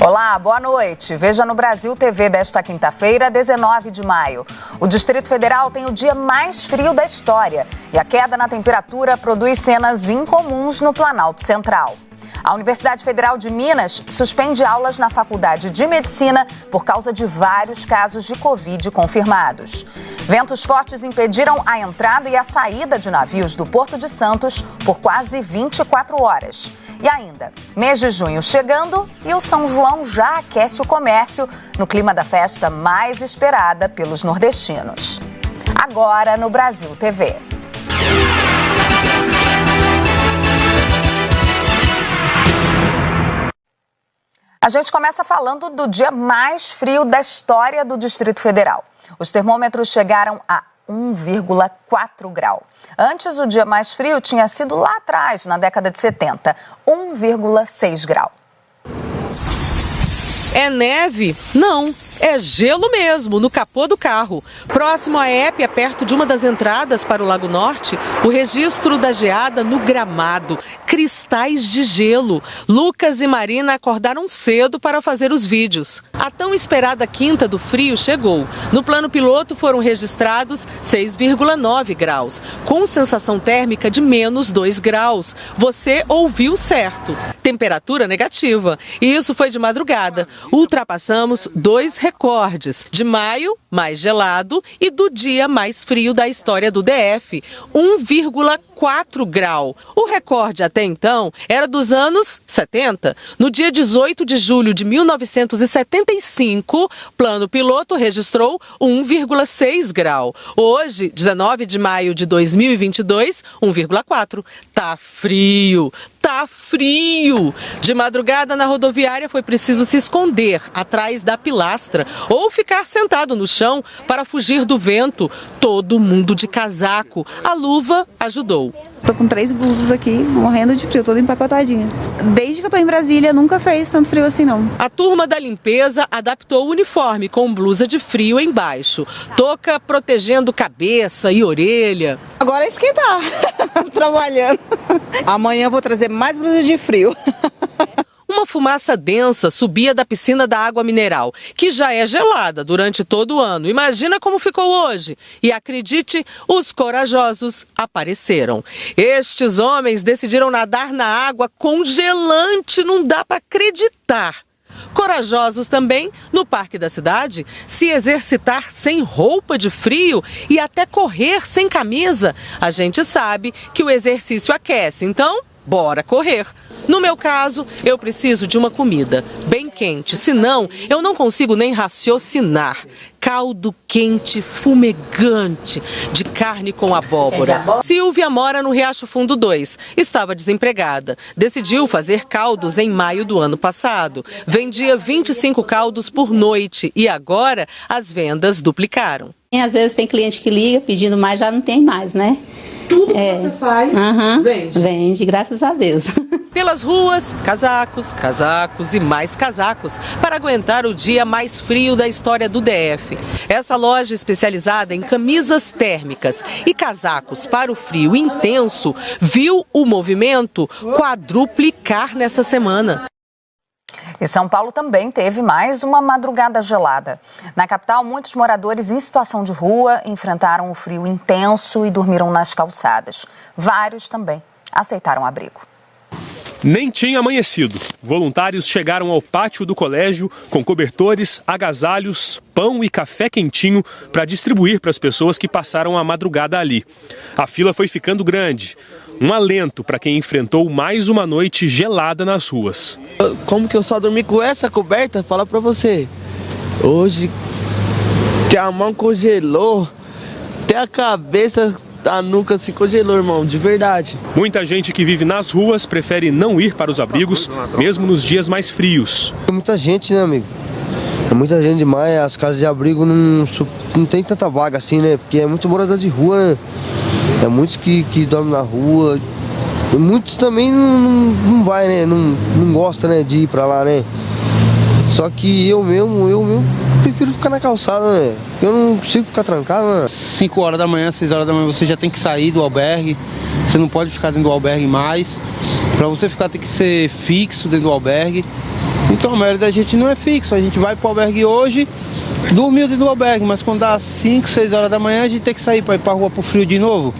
Olá, boa noite. Veja no Brasil TV desta quinta-feira, 19 de maio. O Distrito Federal tem o dia mais frio da história e a queda na temperatura produz cenas incomuns no Planalto Central. A Universidade Federal de Minas suspende aulas na Faculdade de Medicina por causa de vários casos de Covid confirmados. Ventos fortes impediram a entrada e a saída de navios do Porto de Santos por quase 24 horas. E ainda, mês de junho chegando e o São João já aquece o comércio no clima da festa mais esperada pelos nordestinos. Agora no Brasil TV. A gente começa falando do dia mais frio da história do Distrito Federal. Os termômetros chegaram a 1,4 grau. Antes, o dia mais frio tinha sido lá atrás, na década de 70, 1,6 grau. É neve? Não, é gelo mesmo, no capô do carro. Próximo à Épia, perto de uma das entradas para o Lago Norte, o registro da geada no gramado. Cristais de gelo. Lucas e Marina acordaram cedo para fazer os vídeos. A tão esperada quinta do frio chegou. No plano piloto foram registrados 6,9 graus, com sensação térmica de menos 2 graus. Você ouviu certo. Temperatura negativa. E isso foi de madrugada. Ultrapassamos 2 recordes, de maio, mais gelado, e do dia mais frio da história do DF, 1,4 grau. O recorde até então era dos anos 70. No dia 18 de julho de 1975, plano piloto registrou 1,6 grau. Hoje, 19 de maio de 2022, 1,4. Tá frio. Tá frio! De madrugada na rodoviária foi preciso se esconder atrás da pilastra ou ficar sentado no chão para fugir do vento. Todo mundo de casaco. A luva ajudou. Tô com 3 blusas aqui, morrendo de frio, toda empacotadinha. Desde que eu tô em Brasília, nunca fez tanto frio assim, não. A turma da limpeza adaptou o uniforme com blusa de frio embaixo. Touca protegendo cabeça e orelha. Agora é esquentar, trabalhando. Amanhã eu vou trazer mais blusa de frio. Uma fumaça densa subia da piscina da água mineral, que já é gelada durante todo o ano. Imagina como ficou hoje. E acredite, os corajosos apareceram. Estes homens decidiram nadar na água congelante, não dá para acreditar. Corajosos também, no Parque da Cidade, se exercitar sem roupa de frio e até correr sem camisa. A gente sabe que o exercício aquece, então bora correr. No meu caso, eu preciso de uma comida bem quente, senão eu não consigo nem raciocinar. Caldo quente, fumegante, de carne com abóbora. Silvia mora no Riacho Fundo 2. Estava desempregada. Decidiu fazer caldos em maio do ano passado. Vendia 25 caldos por noite e agora as vendas duplicaram. Às vezes tem cliente que liga pedindo mais, já não tem mais, né? Tudo que você faz, vende? Vende, graças a Deus. Pelas ruas, casacos, casacos e mais casacos para aguentar o dia mais frio da história do DF. Essa loja especializada em camisas térmicas e casacos para o frio intenso viu o movimento quadruplicar nessa semana. E São Paulo também teve mais uma madrugada gelada. Na capital, muitos moradores em situação de rua enfrentaram o frio intenso e dormiram nas calçadas. Vários também aceitaram abrigo. Nem tinha amanhecido. Voluntários chegaram ao pátio do colégio com cobertores, agasalhos, pão e café quentinho para distribuir para as pessoas que passaram a madrugada ali. A fila foi ficando grande. Um alento para quem enfrentou mais uma noite gelada nas ruas. Como que eu só dormi com essa coberta? Fala pra você. Hoje que a mão congelou, até a cabeça, a nuca se congelou, irmão, de verdade. Muita gente que vive nas ruas prefere não ir para os abrigos, mesmo nos dias mais frios. Tem muita gente, né, amigo? É muita gente demais, as casas de abrigo não tem tanta vaga assim, né? Porque é muito morador de rua, né? É muitos que dormem na rua. E muitos também não vai, né? Não gosta, né, de ir pra lá, né? Só que eu mesmo prefiro ficar na calçada, né? Eu não consigo ficar trancado, né? 5 horas da manhã, 6 horas da manhã você já tem que sair do albergue. Você não pode ficar dentro do albergue mais. Pra você ficar tem que ser fixo dentro do albergue. Então a maioria da gente não é fixo, a gente vai pro albergue hoje, dorme dentro do albergue, mas quando dá 5, 6 horas da manhã a gente tem que sair para ir pra rua pro frio de novo.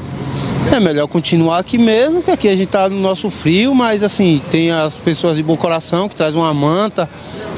É melhor continuar aqui mesmo, que aqui a gente tá no nosso frio, mas assim, tem as pessoas de bom coração que trazem uma manta,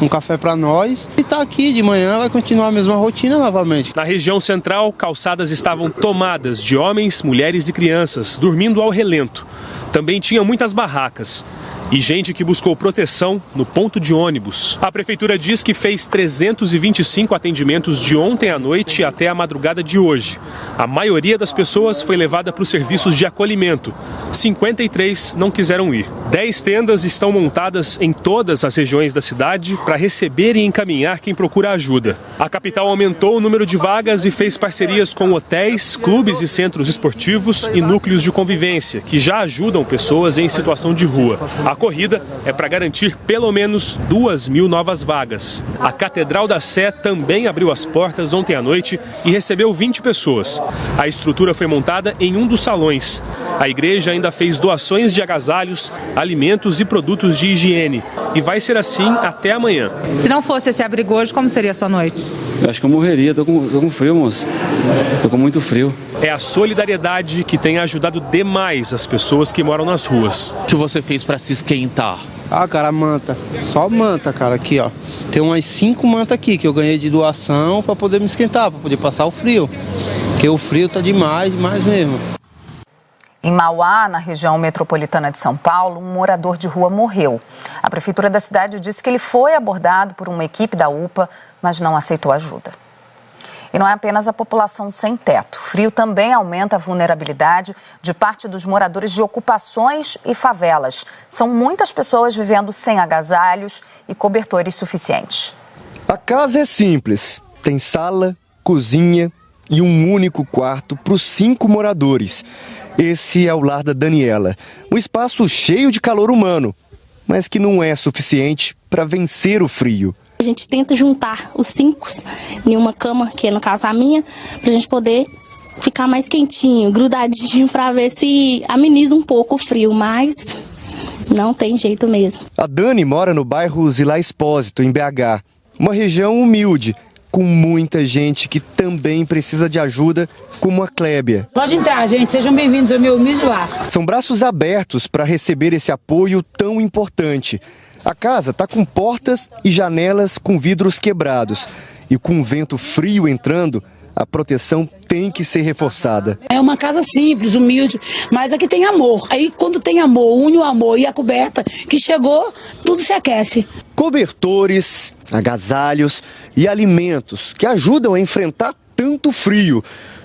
um café para nós. E tá aqui de manhã, vai continuar a mesma rotina novamente. Na região central, calçadas estavam tomadas de homens, mulheres e crianças, dormindo ao relento. Também tinha muitas barracas e gente que buscou proteção no ponto de ônibus. A prefeitura diz que fez 325 atendimentos de ontem à noite até a madrugada de hoje. A maioria das pessoas foi levada para os serviços de acolhimento. 53 não quiseram ir. 10 tendas estão montadas em todas as regiões da cidade para receber e encaminhar quem procura ajuda. A capital aumentou o número de vagas e fez parcerias com hotéis, clubes e centros esportivos e núcleos de convivência, que já ajudam pessoas em situação de rua. A corrida é para garantir pelo menos 2.000 novas vagas. A Catedral da Sé também abriu as portas ontem à noite e recebeu 20 pessoas. A estrutura foi montada em um dos salões. A igreja ainda fez doações de agasalhos, alimentos e produtos de higiene. E vai ser assim até amanhã. Se não fosse esse abrigo hoje, como seria a sua noite? Eu acho que eu morreria, tô com frio, moço. Tô com muito frio. É a solidariedade que tem ajudado demais as pessoas que moram nas ruas. O que você fez para se esquentar? Ah, cara, manta. Só manta, cara, aqui, ó. Tem umas 5 mantas aqui que eu ganhei de doação para poder me esquentar, para poder passar o frio. Porque o frio tá demais mesmo. Em Mauá, na região metropolitana de São Paulo, um morador de rua morreu. A prefeitura da cidade disse que ele foi abordado por uma equipe da UPA, mas não aceitou ajuda. E não é apenas a população sem teto. O frio também aumenta a vulnerabilidade de parte dos moradores de ocupações e favelas. São muitas pessoas vivendo sem agasalhos e cobertores suficientes. A casa é simples. Tem sala, cozinha e um único quarto para os 5 moradores. Esse é o lar da Daniela. Um espaço cheio de calor humano, mas que não é suficiente para vencer o frio. A gente tenta juntar os 5 em uma cama, que é no caso a minha, pra gente poder ficar mais quentinho, grudadinho, pra ver se ameniza um pouco o frio, mas não tem jeito mesmo. A Dani mora no bairro Zilá Expósito, em BH, uma região humilde, com muita gente que também precisa de ajuda, como a Clébia. Pode entrar, gente, sejam bem-vindos ao meu humilde lar. São braços abertos para receber esse apoio tão importante. A casa está com portas e janelas com vidros quebrados. E com o vento frio entrando, a proteção tem que ser reforçada. É uma casa simples, humilde, mas aqui tem amor. Aí quando tem amor, une o amor e a coberta que chegou, tudo se aquece. Cobertores, agasalhos e alimentos que ajudam a enfrentar tanto frio.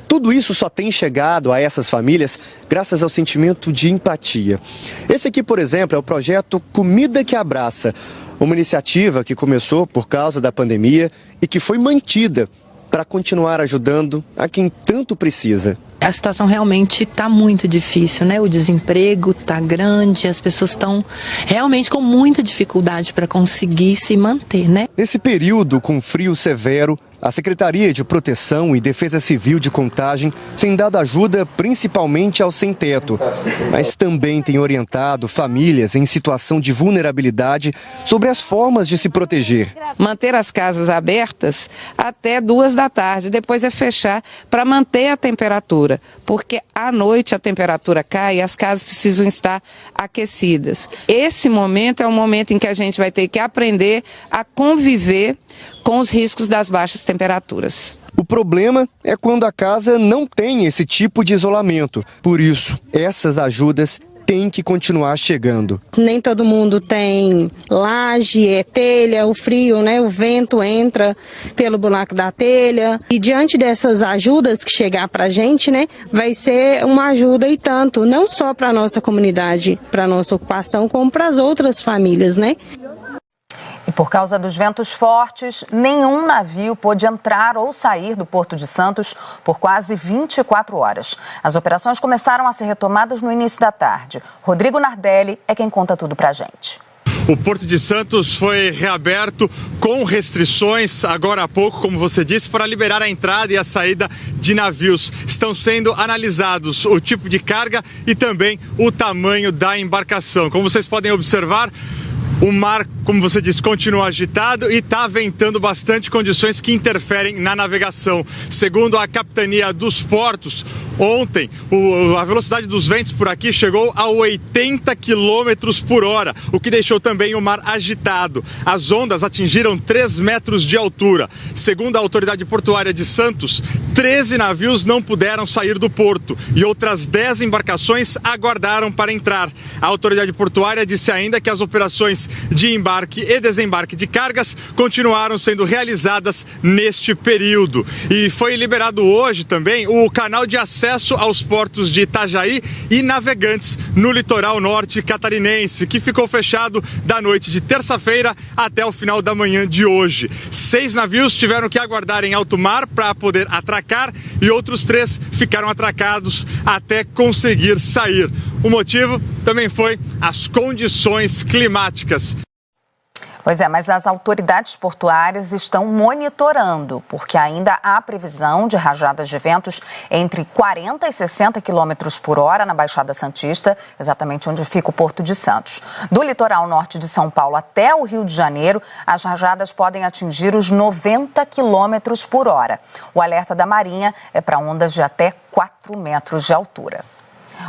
Tudo isso só tem chegado a essas famílias graças ao sentimento de empatia. Esse aqui, por exemplo, é o projeto Comida que Abraça, uma iniciativa que começou por causa da pandemia e que foi mantida para continuar ajudando a quem tanto precisa. A situação realmente está muito difícil, né? O desemprego está grande, as pessoas estão realmente com muita dificuldade para conseguir se manter, né? Nesse período com frio severo, a Secretaria de Proteção e Defesa Civil de Contagem tem dado ajuda principalmente aos sem-teto, mas também tem orientado famílias em situação de vulnerabilidade sobre as formas de se proteger. Manter as casas abertas até 2 da tarde, depois é fechar para manter a temperatura, porque à noite a temperatura cai e as casas precisam estar aquecidas. Esse momento é um momento em que a gente vai ter que aprender a conviver com os riscos das baixas temperaturas. O problema é quando a casa não tem esse tipo de isolamento. Por isso, essas ajudas têm que continuar chegando. Nem todo mundo tem laje, telha, o frio, né? O vento entra pelo buraco da telha. E diante dessas ajudas que chegar pra gente, né? Vai ser uma ajuda e tanto, não só para nossa comunidade, para nossa ocupação, como para as outras famílias, né? E por causa dos ventos fortes, nenhum navio pôde entrar ou sair do Porto de Santos por quase 24 horas. As operações começaram a ser retomadas no início da tarde. Rodrigo Nardelli é quem conta tudo pra gente. O Porto de Santos foi reaberto com restrições agora há pouco, como você disse, para liberar a entrada e a saída de navios. Estão sendo analisados o tipo de carga e também o tamanho da embarcação. Como vocês podem observar, o mar como você disse, continua agitado e está ventando bastante, condições que interferem na navegação. Segundo a Capitania dos Portos, ontem a velocidade dos ventos por aqui chegou a 80 km por hora, o que deixou também o mar agitado. As ondas atingiram 3 metros de altura. Segundo a autoridade portuária de Santos, 13 navios não puderam sair do porto e outras 10 embarcações aguardaram para entrar. A autoridade portuária disse ainda que as operações de embarque e desembarque de cargas continuaram sendo realizadas neste período. E foi liberado hoje também o canal de acesso aos portos de Itajaí e Navegantes, no litoral norte catarinense, que ficou fechado da noite de terça-feira até o final da manhã de hoje. 6 navios tiveram que aguardar em alto mar para poder atracar e outros 3 ficaram atracados até conseguir sair. O motivo também foi as condições climáticas. Pois é, mas as autoridades portuárias estão monitorando, porque ainda há previsão de rajadas de ventos entre 40 e 60 km por hora na Baixada Santista, exatamente onde fica o Porto de Santos. Do litoral norte de São Paulo até o Rio de Janeiro, as rajadas podem atingir os 90 km por hora. O alerta da Marinha é para ondas de até 4 metros de altura.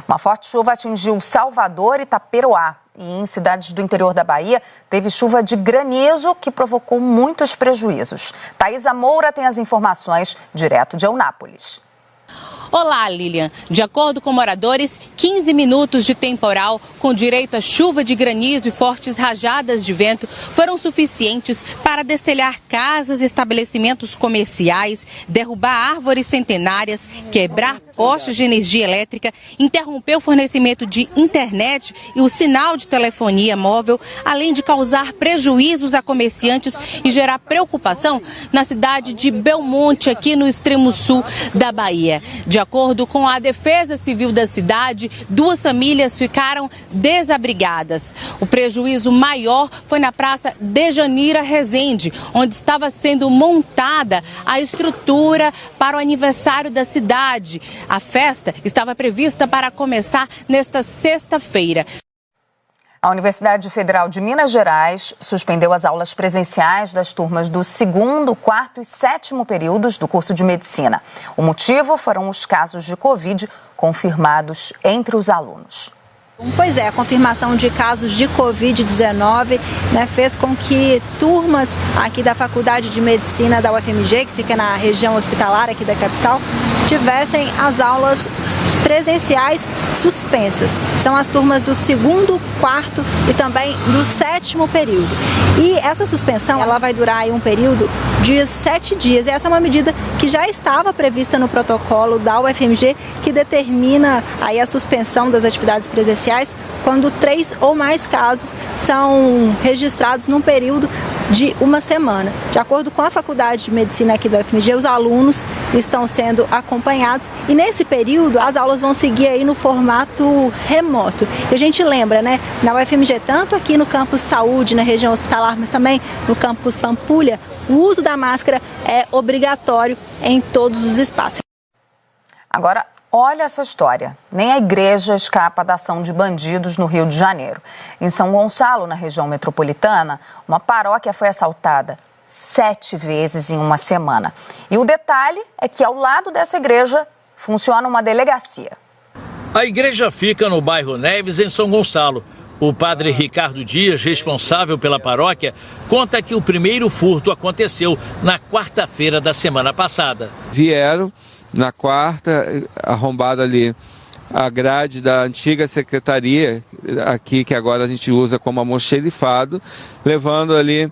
Uma forte chuva atingiu Salvador e Itaperoá. E em cidades do interior da Bahia, teve chuva de granizo que provocou muitos prejuízos. Thaisa Moura tem as informações direto de Eunápolis. Olá, Lilian. De acordo com moradores, 15 minutos de temporal com direito a chuva de granizo e fortes rajadas de vento foram suficientes para destelhar casas e estabelecimentos comerciais, derrubar árvores centenárias, quebrar postes de energia elétrica, interromper o fornecimento de internet e o sinal de telefonia móvel, além de causar prejuízos a comerciantes e gerar preocupação na cidade de Belmonte, aqui no extremo sul da Bahia. De acordo com a Defesa Civil da cidade, 2 famílias ficaram desabrigadas. O prejuízo maior foi na Praça Dejanira Rezende, onde estava sendo montada a estrutura para o aniversário da cidade. A festa estava prevista para começar nesta sexta-feira. A Universidade Federal de Minas Gerais suspendeu as aulas presenciais das turmas do 2º, 4º e 7º períodos do curso de medicina. O motivo foram os casos de Covid confirmados entre os alunos. Pois é, a confirmação de casos de Covid-19 fez com que turmas aqui da Faculdade de Medicina da UFMG, que fica na região hospitalar aqui da capital, tivessem as aulas presenciais suspensas. São as turmas do 2º, 4º e também do 7º período. E essa suspensão ela vai durar aí um período de 7 dias. E essa é uma medida que já estava prevista no protocolo da UFMG, que determina aí a suspensão das atividades presenciais quando 3 ou mais casos são registrados num período de uma semana. De acordo com a Faculdade de Medicina aqui do UFMG, os alunos estão sendo acompanhados e nesse período as aulas vão seguir aí no formato remoto. E a gente lembra, na UFMG, tanto aqui no campus Saúde, na região hospitalar, mas também no campus Pampulha, o uso da máscara é obrigatório em todos os espaços. Agora, olha essa história. Nem a igreja escapa da ação de bandidos no Rio de Janeiro. Em São Gonçalo, na região metropolitana, uma paróquia foi assaltada 7 vezes em uma semana. E o detalhe é que ao lado dessa igreja funciona uma delegacia. A igreja fica no bairro Neves, em São Gonçalo. O padre Ricardo Dias, responsável pela paróquia, conta que o primeiro furto aconteceu na quarta-feira da semana passada. Vieram na quarta, arrombaram ali a grade da antiga secretaria, aqui que agora a gente usa como almoxerifado, levando ali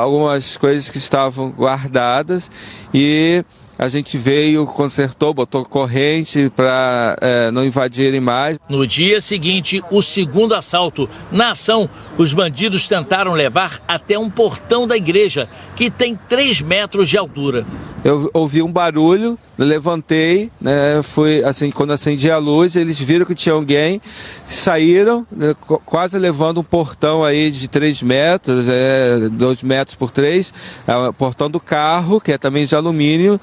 algumas coisas que estavam guardadas e a gente veio, consertou, botou corrente para não invadirem mais. No dia seguinte, o segundo assalto. Na ação, os bandidos tentaram levar até um portão da igreja, que tem 3 metros de altura. Eu ouvi um barulho Eu levantei, né, fui assim, quando acendi a luz, eles viram que tinha alguém, saíram, né, quase levando um portão aí de 3 metros, 2 metros por 3, o portão do carro, que é também de alumínio,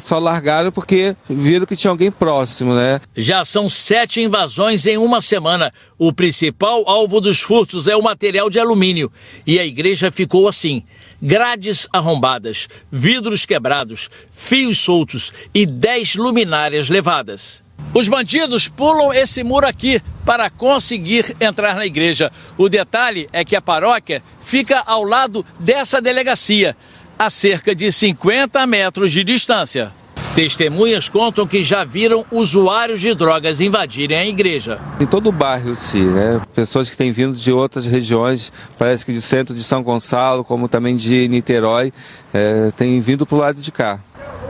só largaram porque viram que tinha alguém próximo, né? Já são 7 invasões em uma semana. O principal alvo dos furtos é o material de alumínio. E a igreja ficou assim: grades arrombadas, vidros quebrados, fios soltos e 10 luminárias levadas. Os bandidos pulam esse muro aqui para conseguir entrar na igreja. O detalhe é que a paróquia fica ao lado dessa delegacia, a cerca de 50 metros de distância. Testemunhas contam que já viram usuários de drogas invadirem a igreja. Em todo o bairro, sim, né? Pessoas que têm vindo de outras regiões, parece que do centro de São Gonçalo, como também de Niterói, têm vindo para o lado de cá.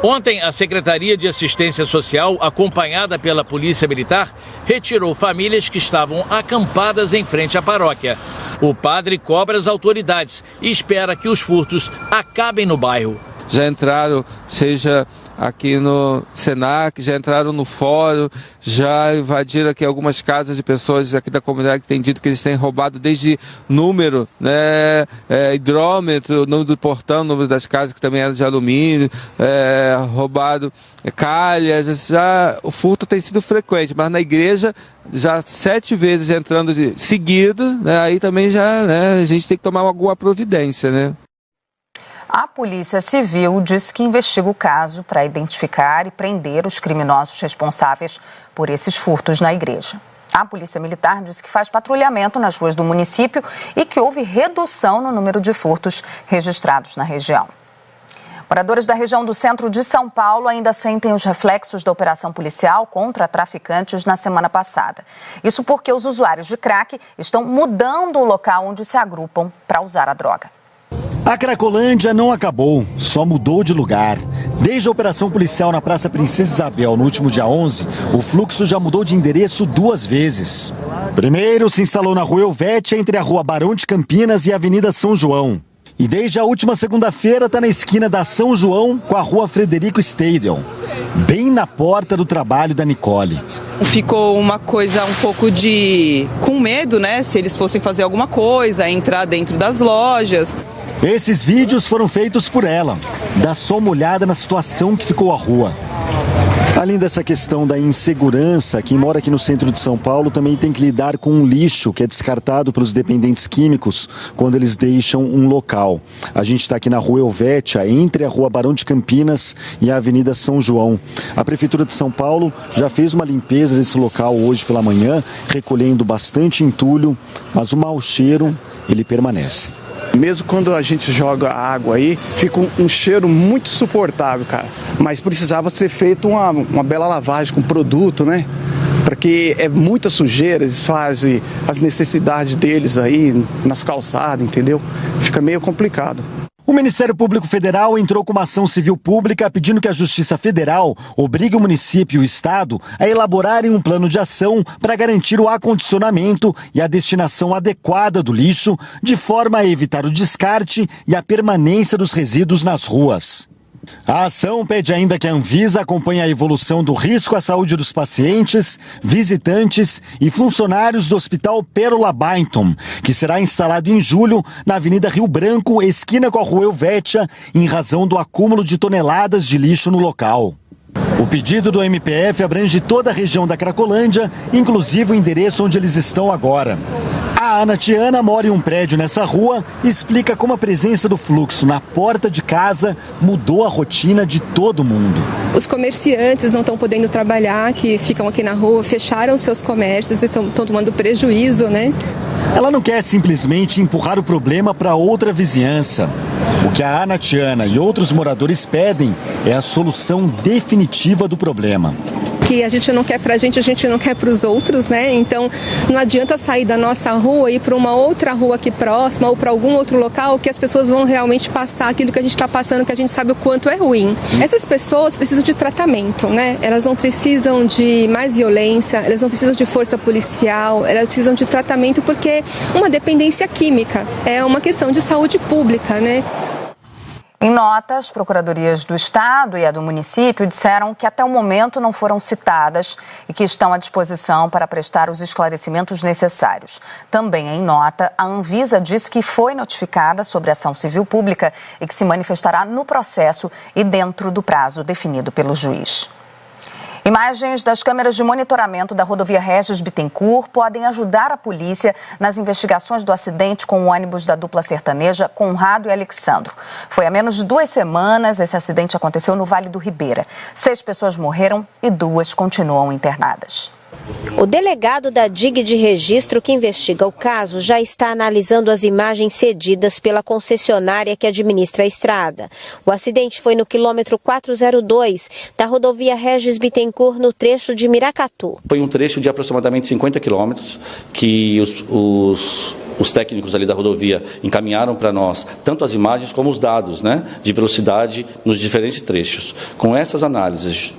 Ontem, a Secretaria de Assistência Social, acompanhada pela Polícia Militar, retirou famílias que estavam acampadas em frente à paróquia. O padre cobra as autoridades e espera que os furtos acabem no bairro. Já entraram, seja aqui no Senac, já entraram no fórum, já invadiram aqui algumas casas de pessoas aqui da comunidade que têm dito que eles têm roubado desde número, né, hidrômetro, número do portão, número das casas que também eram de alumínio, roubado calhas, já o furto tem sido frequente, mas na igreja já 7 vezes entrando seguido, né, aí também já, né, a gente tem que tomar alguma providência, né? A Polícia Civil diz que investiga o caso para identificar e prender os criminosos responsáveis por esses furtos na igreja. A Polícia Militar diz que faz patrulhamento nas ruas do município e que houve redução no número de furtos registrados na região. Moradores da região do centro de São Paulo ainda sentem os reflexos da operação policial contra traficantes na semana passada. Isso porque os usuários de crack estão mudando o local onde se agrupam para usar a droga. A Cracolândia não acabou, só mudou de lugar. Desde a operação policial na Praça Princesa Isabel, no último dia 11, o fluxo já mudou de endereço 2 vezes. Primeiro se instalou na Rua Helvétia, entre a Rua Barão de Campinas e a Avenida São João. E desde a última segunda-feira está na esquina da São João com a Rua Frederico Steidel, bem na porta do trabalho da Nicole. Ficou uma coisa um pouco com medo, né? Se eles fossem fazer alguma coisa, entrar dentro das lojas. Esses vídeos foram feitos por ela. Dá só uma olhada na situação que ficou a rua. Além dessa questão da insegurança, quem mora aqui no centro de São Paulo também tem que lidar com um lixo que é descartado pelos dependentes químicos quando eles deixam um local. A gente está aqui na Rua Helvétia, entre a Rua Barão de Campinas e a Avenida São João. A Prefeitura de São Paulo já fez uma limpeza desse local hoje pela manhã, recolhendo bastante entulho, mas o mau cheiro, ele permanece. Mesmo quando a gente joga água aí, fica um cheiro muito suportável, cara. Mas precisava ser feito uma bela lavagem com produto, né? Porque é muita sujeira, eles fazem as necessidades deles aí nas calçadas, entendeu? Fica meio complicado. O Ministério Público Federal entrou com uma ação civil pública pedindo que a Justiça Federal obrigue o município e o Estado a elaborarem um plano de ação para garantir o acondicionamento e a destinação adequada do lixo, de forma a evitar o descarte e a permanência dos resíduos nas ruas. A ação pede ainda que a Anvisa acompanhe a evolução do risco à saúde dos pacientes, visitantes e funcionários do Hospital Pérola Byington, que será instalado em julho na Avenida Rio Branco, esquina com a Rua Helvétia, em razão do acúmulo de toneladas de lixo no local. O pedido do MPF abrange toda a região da Cracolândia, inclusive o endereço onde eles estão agora. A Ana Tiana mora em um prédio nessa rua e explica como a presença do fluxo na porta de casa mudou a rotina de todo mundo. Os comerciantes não estão podendo trabalhar, que ficam aqui na rua, fecharam seus comércios, estão tomando prejuízo, né? Ela não quer simplesmente empurrar o problema para outra vizinhança. O que a Ana Tiana e outros moradores pedem é a solução definitiva do problema. Que a gente não quer pra gente, a gente não quer pros outros, né? Então não adianta sair da nossa rua e ir para uma outra rua aqui próxima ou para algum outro local que as pessoas vão realmente passar aquilo que a gente está passando, que a gente sabe o quanto é ruim. Essas pessoas precisam de tratamento, né? Elas não precisam de mais violência, elas não precisam de força policial, elas precisam de tratamento porque uma dependência química é uma questão de saúde pública, né? Em nota, as procuradorias do Estado e a do município disseram que até o momento não foram citadas e que estão à disposição para prestar os esclarecimentos necessários. Também em nota, a Anvisa disse que foi notificada sobre a ação civil pública e que se manifestará no processo e dentro do prazo definido pelo juiz. Imagens das câmeras de monitoramento da rodovia Regis Bittencourt podem ajudar a polícia nas investigações do acidente com o ônibus da dupla sertaneja Conrado e Alexandro. Foi há menos de 2 semanas, esse acidente aconteceu no Vale do Ribeira. 6 pessoas morreram e 2 continuam internadas. O delegado da DIG de registro que investiga o caso já está analisando as imagens cedidas pela concessionária que administra a estrada. O acidente foi no quilômetro 402 da rodovia Regis Bittencourt, no trecho de Miracatu. Foi um trecho de aproximadamente 50 quilômetros que os técnicos ali da rodovia encaminharam para nós tanto as imagens como os dados, de velocidade nos diferentes trechos. Com essas análises,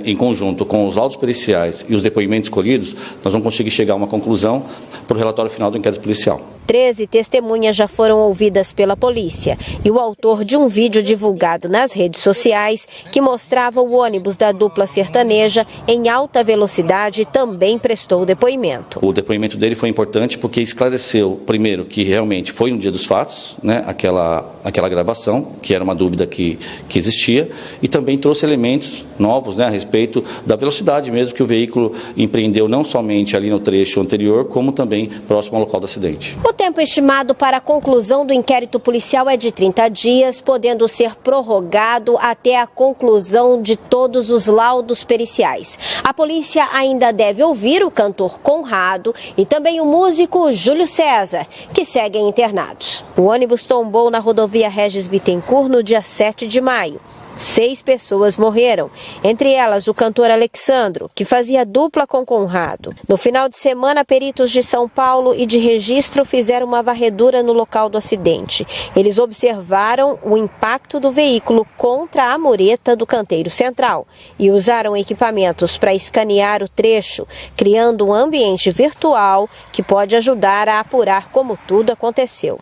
em conjunto com os laudos periciais e os depoimentos colhidos, nós vamos conseguir chegar a uma conclusão para o relatório final do inquérito policial. 13 testemunhas já foram ouvidas pela polícia e o autor de um vídeo divulgado nas redes sociais que mostrava o ônibus da dupla sertaneja em alta velocidade também prestou depoimento. O depoimento dele foi importante porque esclareceu, primeiro, que realmente foi no dia dos fatos, aquela gravação, que era uma dúvida que existia, e também trouxe elementos novos a respeito da velocidade mesmo que o veículo empreendeu, não somente ali no trecho anterior, como também próximo ao local do acidente. O tempo estimado para a conclusão do inquérito policial é de 30 dias, podendo ser prorrogado até a conclusão de todos os laudos periciais. A polícia ainda deve ouvir o cantor Conrado e também o músico Júlio César, que seguem internados. O ônibus tombou na rodovia Regis Bittencourt no dia 7 de maio. 6 pessoas morreram, entre elas o cantor Alexandro, que fazia dupla com Conrado. No final de semana, peritos de São Paulo e de registro fizeram uma varredura no local do acidente. Eles observaram o impacto do veículo contra a mureta do canteiro central e usaram equipamentos para escanear o trecho, criando um ambiente virtual que pode ajudar a apurar como tudo aconteceu.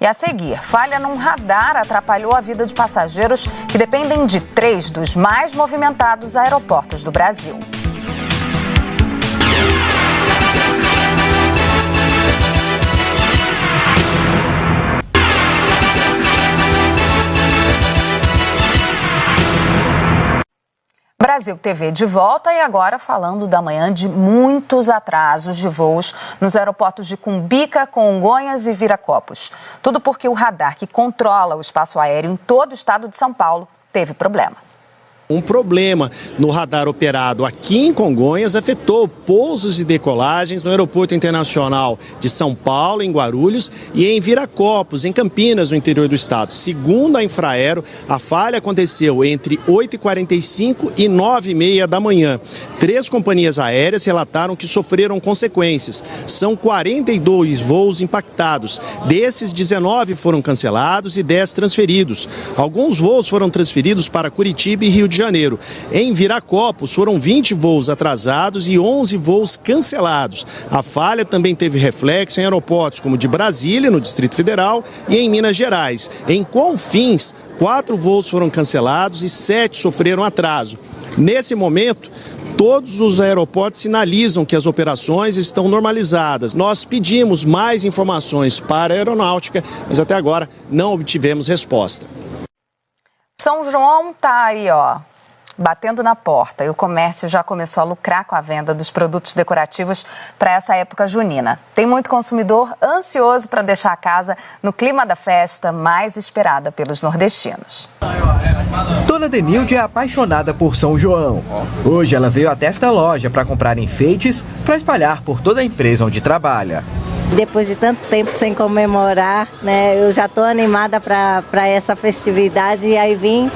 E a seguir, falha num radar atrapalhou a vida de passageiros que dependem de 3 dos mais movimentados aeroportos do Brasil. Brasil TV de volta e agora falando da manhã de muitos atrasos de voos nos aeroportos de Cumbica, Congonhas e Viracopos. Tudo porque o radar que controla o espaço aéreo em todo o estado de São Paulo teve problema. Um problema no radar operado aqui em Congonhas afetou pousos e decolagens no Aeroporto Internacional de São Paulo, em Guarulhos, e em Viracopos, em Campinas, no interior do estado. Segundo a Infraero, a falha aconteceu entre 8h45 e 9h30 da manhã. 3 companhias aéreas relataram que sofreram consequências. São 42 voos impactados. Desses, 19 foram cancelados e 10 transferidos. Alguns voos foram transferidos para Curitiba e Rio de Janeiro. Em Viracopos foram 20 voos atrasados e 11 voos cancelados. A falha também teve reflexo em aeroportos como de Brasília, no Distrito Federal, e em Minas Gerais. Em Confins, 4 voos foram cancelados e 7 sofreram atraso. Nesse momento, todos os aeroportos sinalizam que as operações estão normalizadas. Nós pedimos mais informações para a aeronáutica, mas até agora não obtivemos resposta. São João tá aí, batendo na porta, e o comércio já começou a lucrar com a venda dos produtos decorativos para essa época junina. Tem muito consumidor ansioso para deixar a casa no clima da festa mais esperada pelos nordestinos. Dona Denilde é apaixonada por São João. Hoje ela veio até esta loja para comprar enfeites para espalhar por toda a empresa onde trabalha. Depois de tanto tempo sem comemorar, eu já estou animada para essa festividade e aí vim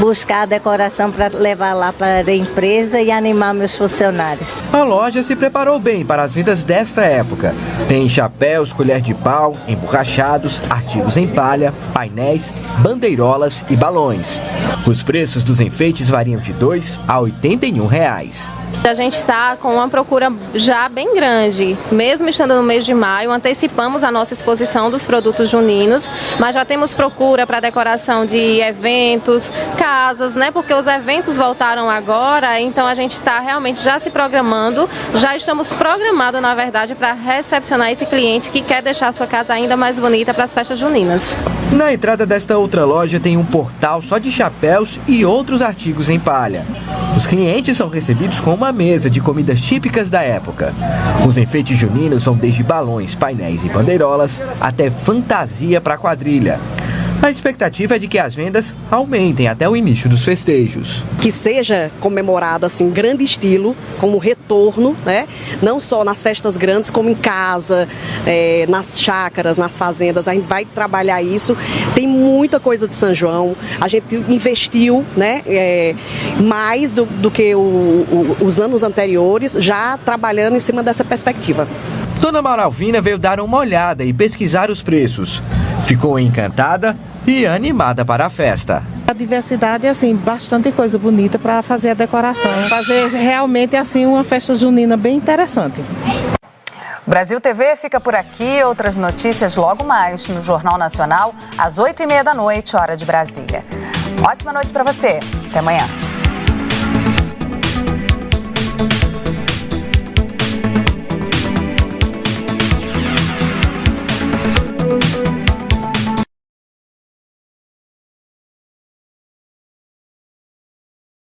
buscar a decoração para levar lá para a empresa e animar meus funcionários. A loja se preparou bem para as vendas desta época. Tem chapéus, colher de pau, emborrachados, artigos em palha, painéis, bandeirolas e balões. Os preços dos enfeites variam de R$ 2 a R$ 81. A gente está com uma procura já bem grande, mesmo estando no mês de maio, antecipamos a nossa exposição dos produtos juninos, mas já temos procura para decoração de eventos, casas, né? Porque os eventos voltaram agora, então a gente está realmente já se programando, já estamos programados, na verdade, para recepcionar esse cliente que quer deixar a sua casa ainda mais bonita para as festas juninas. Na entrada desta outra loja tem um portal só de chapéus e outros artigos em palha. Os clientes são recebidos com uma mesa de comidas típicas da época. Os enfeites juninos vão desde balões, painéis e bandeirolas até fantasia para quadrilha. A expectativa é de que as vendas aumentem até o início dos festejos. Que seja comemorado assim, grande estilo, como retorno, né? Não só nas festas grandes, como em casa, nas chácaras, nas fazendas. A gente vai trabalhar isso. Tem muita coisa de São João. A gente investiu, né? Mais do que os anos anteriores, já trabalhando em cima dessa perspectiva. Dona Maralvina veio dar uma olhada e pesquisar os preços. Ficou encantada e animada para a festa. A diversidade é assim, bastante coisa bonita para fazer a decoração. Fazer realmente assim uma festa junina bem interessante. Brasil TV fica por aqui. Outras notícias logo mais no Jornal Nacional, às 8h30 da noite, hora de Brasília. Ótima noite para você. Até amanhã.